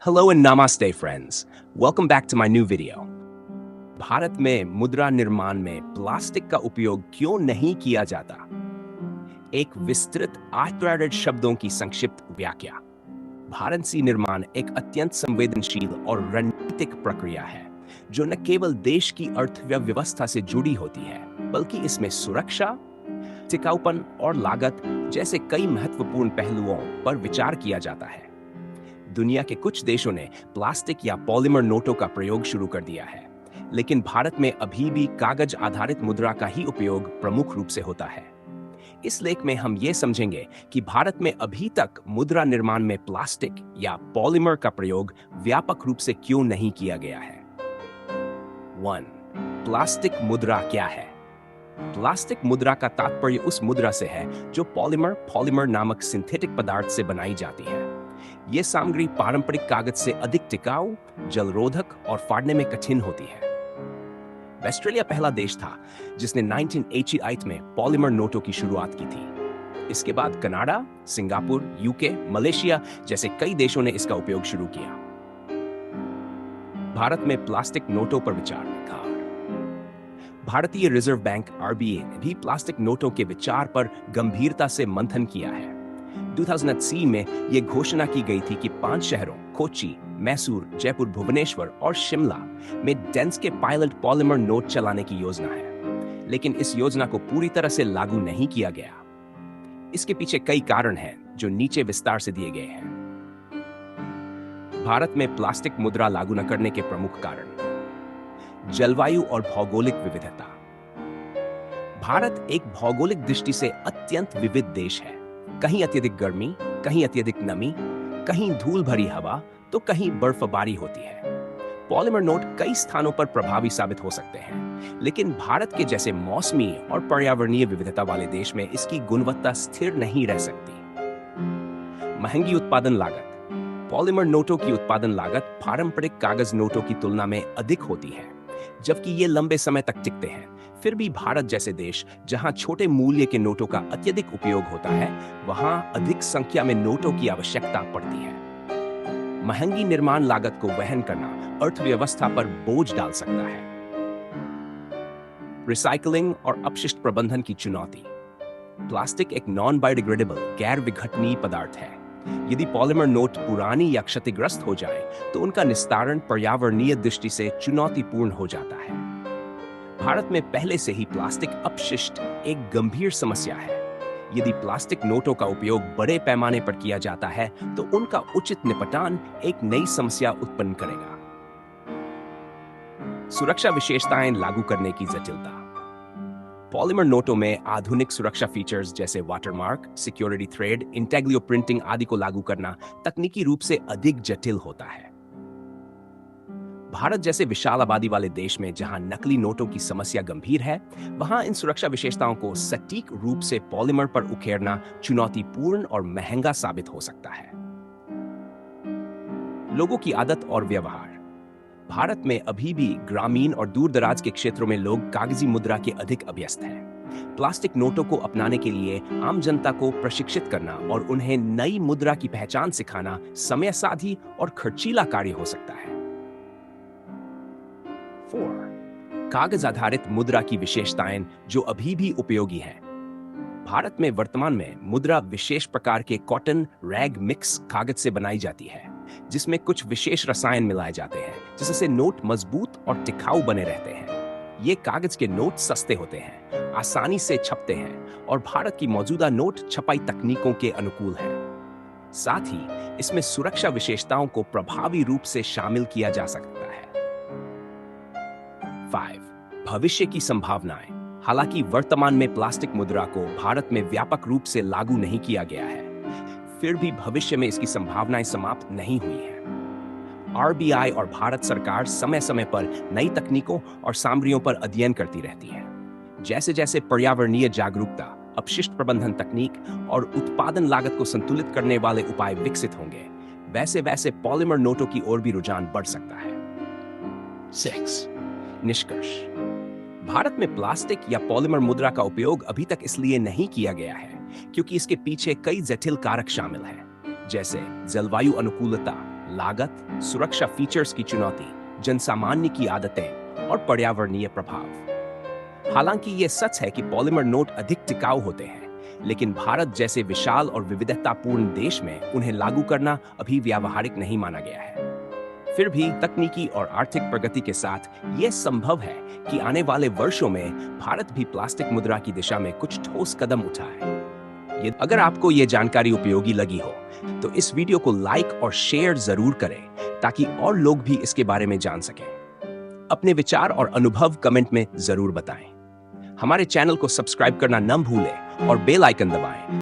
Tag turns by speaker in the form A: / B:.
A: Hello and namaste friends. Welcome back to my new video. Bharat में मुद्रा निर्माण में प्लास्टिक का उपयोग क्यों नहीं किया जाता? एक विस्तृत 8 शब्दों की संक्षिप्त व्याख्या। भारतीय निर्माण एक अत्यंत संवेदनशील और रणनीतिक प्रक्रिया है जो न केवल देश की अर्थव्यवस्था से जुड़ी होती है बल्कि इसमें सुरक्षा, टिकाऊपन और लागत जैसे कई महत्वपूर्ण पहलुओं पर विचार किया जाता है। दुनिया के कुछ देशों ने प्लास्टिक या पॉलीमर नोटों का प्रयोग शुरू कर दिया है, लेकिन भारत में अभी भी कागज आधारित मुद्रा का ही उपयोग प्रमुख रूप से होता है। इस लेख में हम ये समझेंगे कि भारत में अभी तक मुद्रा निर्माण में प्लास्टिक या पॉलीमर का प्रयोग व्यापक रूप से क्यों नहीं किया गया है। 1. प्लास्टिक मुद्रा क्या है? प्लास्टिक मुद्रा का तात्पर्य उस मुद्रा से है जो पॉलीमर नामक सिंथेटिक पदार्थ से बनाई जाती है। यह सामग्री पारंपरिक कागज से अधिक टिकाऊ, जलरोधक और फाड़ने में कठिन होती है। ऑस्ट्रेलिया पहला देश था जिसने 1988 में पॉलीमर नोटों की शुरुआत की थी। इसके बाद कनाडा, सिंगापुर, यूके, मलेशिया जैसे कई देशों ने इसका उपयोग शुरू किया। भारत में प्लास्टिक नोटों पर विचार। भारतीय रिजर्व बैंक आरबीआई ने भी प्लास्टिक नोटों के विचार पर गंभीरता से मंथन किया है। 2003 में यह घोषणा की गई थी कि 5 शहरों कोच्चि, मैसूर, जयपुर, भुवनेश्वर और शिमला में डेंस के पायलट पॉलीमर नोट चलाने की योजना है, लेकिन इस योजना को पूरी तरह से लागू नहीं किया गया। इसके पीछे कई कारण हैं जो नीचे विस्तार से दिए गए हैं। भारत में प्लास्टिक मुद्रा लागू न करने के प्रमुख कारण। जलवायु और भौगोलिक विविधता। भारत एक भौगोलिक दृष्टि से अत्यंत विविध देश है। कहीं अत्यधिक गर्मी, कहीं अत्यधिक नमी, कहीं धूल भरी हवा तो कहीं बर्फबारी होती है। पॉलीमर नोट कई स्थानों पर प्रभावी साबित हो सकते हैं, लेकिन भारत के जैसे मौसमी और पर्यावरणीय विविधता वाले देश में इसकी गुणवत्ता स्थिर नहीं रह सकती। महंगी उत्पादन लागत। पॉलीमर नोटों की उत्पादन लागत पारंपरिक कागज नोटों की तुलना में अधिक होती है, जबकि ये लंबे समय तक टिकते हैं। फिर भी भारत जैसे देश जहां छोटे मूल्य के नोटों का अत्यधिक उपयोग होता है, वहां अधिक संख्या में नोटों की आवश्यकता पड़ती है। महंगी निर्माण लागत को वहन करना अर्थव्यवस्था पर बोझ डाल सकता है। रिसाइकलिंग और अपशिष्ट प्रबंधन की चुनौती। प्लास्टिक एक नॉन बायोडिग्रेडेबल, गैर विघटनीय पदार्थ है। यदि पॉलीमर नोट पुरानी या क्षतिग्रस्त हो जाए तो उनका निस्तारण पर्यावरणीय दृष्टि से चुनौतीपूर्ण हो जाता है। भारत में पहले से ही प्लास्टिक अपशिष्ट एक गंभीर समस्या है। यदि प्लास्टिक नोटों का उपयोग बड़े पैमाने पर किया जाता है तो उनका उचित निपटान एक नई समस्या उत्पन्न करेगा। सुरक्षा विशेषताएं लागू करने की जटिलता। पॉलीमर नोटों में आधुनिक सुरक्षा फीचर्स जैसे वाटरमार्क, सिक्योरिटी थ्रेड, इंटेग्रियो प्रिंटिंग आदि को लागू करना तकनीकी रूप से अधिक जटिल होता है। भारत जैसे विशाल आबादी वाले देश में जहां नकली नोटों की समस्या गंभीर है, वहां इन सुरक्षा विशेषताओं को सटीक रूप से पॉलीमर पर उकेरना चुनौतीपूर्ण और महंगा साबित हो सकता है। लोगों की आदत और व्यवहार। भारत में अभी भी ग्रामीण और दूर दराज के क्षेत्रों में लोग कागजी मुद्रा के अधिक अभ्यस्त हैं। प्लास्टिक नोटों को अपनाने के लिए आम जनता को प्रशिक्षित करना और उन्हें नई मुद्रा की पहचान सिखाना समय साधी और खर्चीला कार्य हो सकता है। 4. कागज आधारित मुद्रा की विशेषताएं जो अभी भी उपयोगी हैं। भारत में वर्तमान में मुद्रा विशेष प्रकार के कॉटन रैग मिक्स कागज से बनाई जाती है, जिसमें कुछ विशेष रसायन मिलाए जाते हैं जिससे नोट मजबूत और टिकाऊ बने रहते हैं। ये कागज के नोट सस्ते होते हैं, आसानी से छपते हैं और भारत की मौजूदा नोट छपाई तकनीकों के अनुकूल है। साथ ही इसमें सुरक्षा विशेषताओं को प्रभावी रूप से शामिल किया जा सकता है। 5. भविष्य की संभावनाएं। हालांकि वर्तमान में प्लास्टिक मुद्रा को भारत में व्यापक रूप से लागू नहीं किया गया है, फिर भी भविष्य में इसकी संभावनाएं समाप्त नहीं हुई हैं। आरबीआई और भारत सरकार समय समय पर नई तकनीकों और सामग्रियों पर अध्ययन करती रहती है। जैसे जैसे पर्यावरणीय जागरूकता, अपशिष्ट प्रबंधन तकनीक और उत्पादन लागत को संतुलित करने वाले उपाय विकसित होंगे, वैसे वैसे पॉलीमर नोटों की ओर भी रुझान बढ़ सकता है। 6. निष्कर्ष। भारत में प्लास्टिक या पॉलीमर मुद्रा का उपयोग अभी तक इसलिए नहीं किया गया है क्योंकि इसके पीछे कई जटिल कारक शामिल हैं, जैसे जलवायु अनुकूलता, लागत, सुरक्षा फीचर्स की चुनौती, जनसामान्य की आदतें और पर्यावरणीय प्रभाव। हालांकि ये सच है कि पॉलीमर नोट अधिक टिकाऊ होते हैं, लेकिन भारत जैसे विशाल और विविधतापूर्ण देश में उन्हें लागू करना अभी व्यावहारिक नहीं माना गया है। फिर भी तकनीकी और आर्थिक प्रगति के साथ यह संभव है कि आने वाले वर्षों में भारत भी प्लास्टिक मुद्रा की दिशा में कुछ ठोस कदम उठाए। अगर आपको ये जानकारी उपयोगी लगी हो तो इस वीडियो को लाइक और शेयर जरूर करें ताकि और लोग भी इसके बारे में जान सकें। अपने विचार और अनुभव कमेंट में जरूर बताएं। हमारे चैनल को सब्सक्राइब करना न भूलें और बेल आइकन दबाएं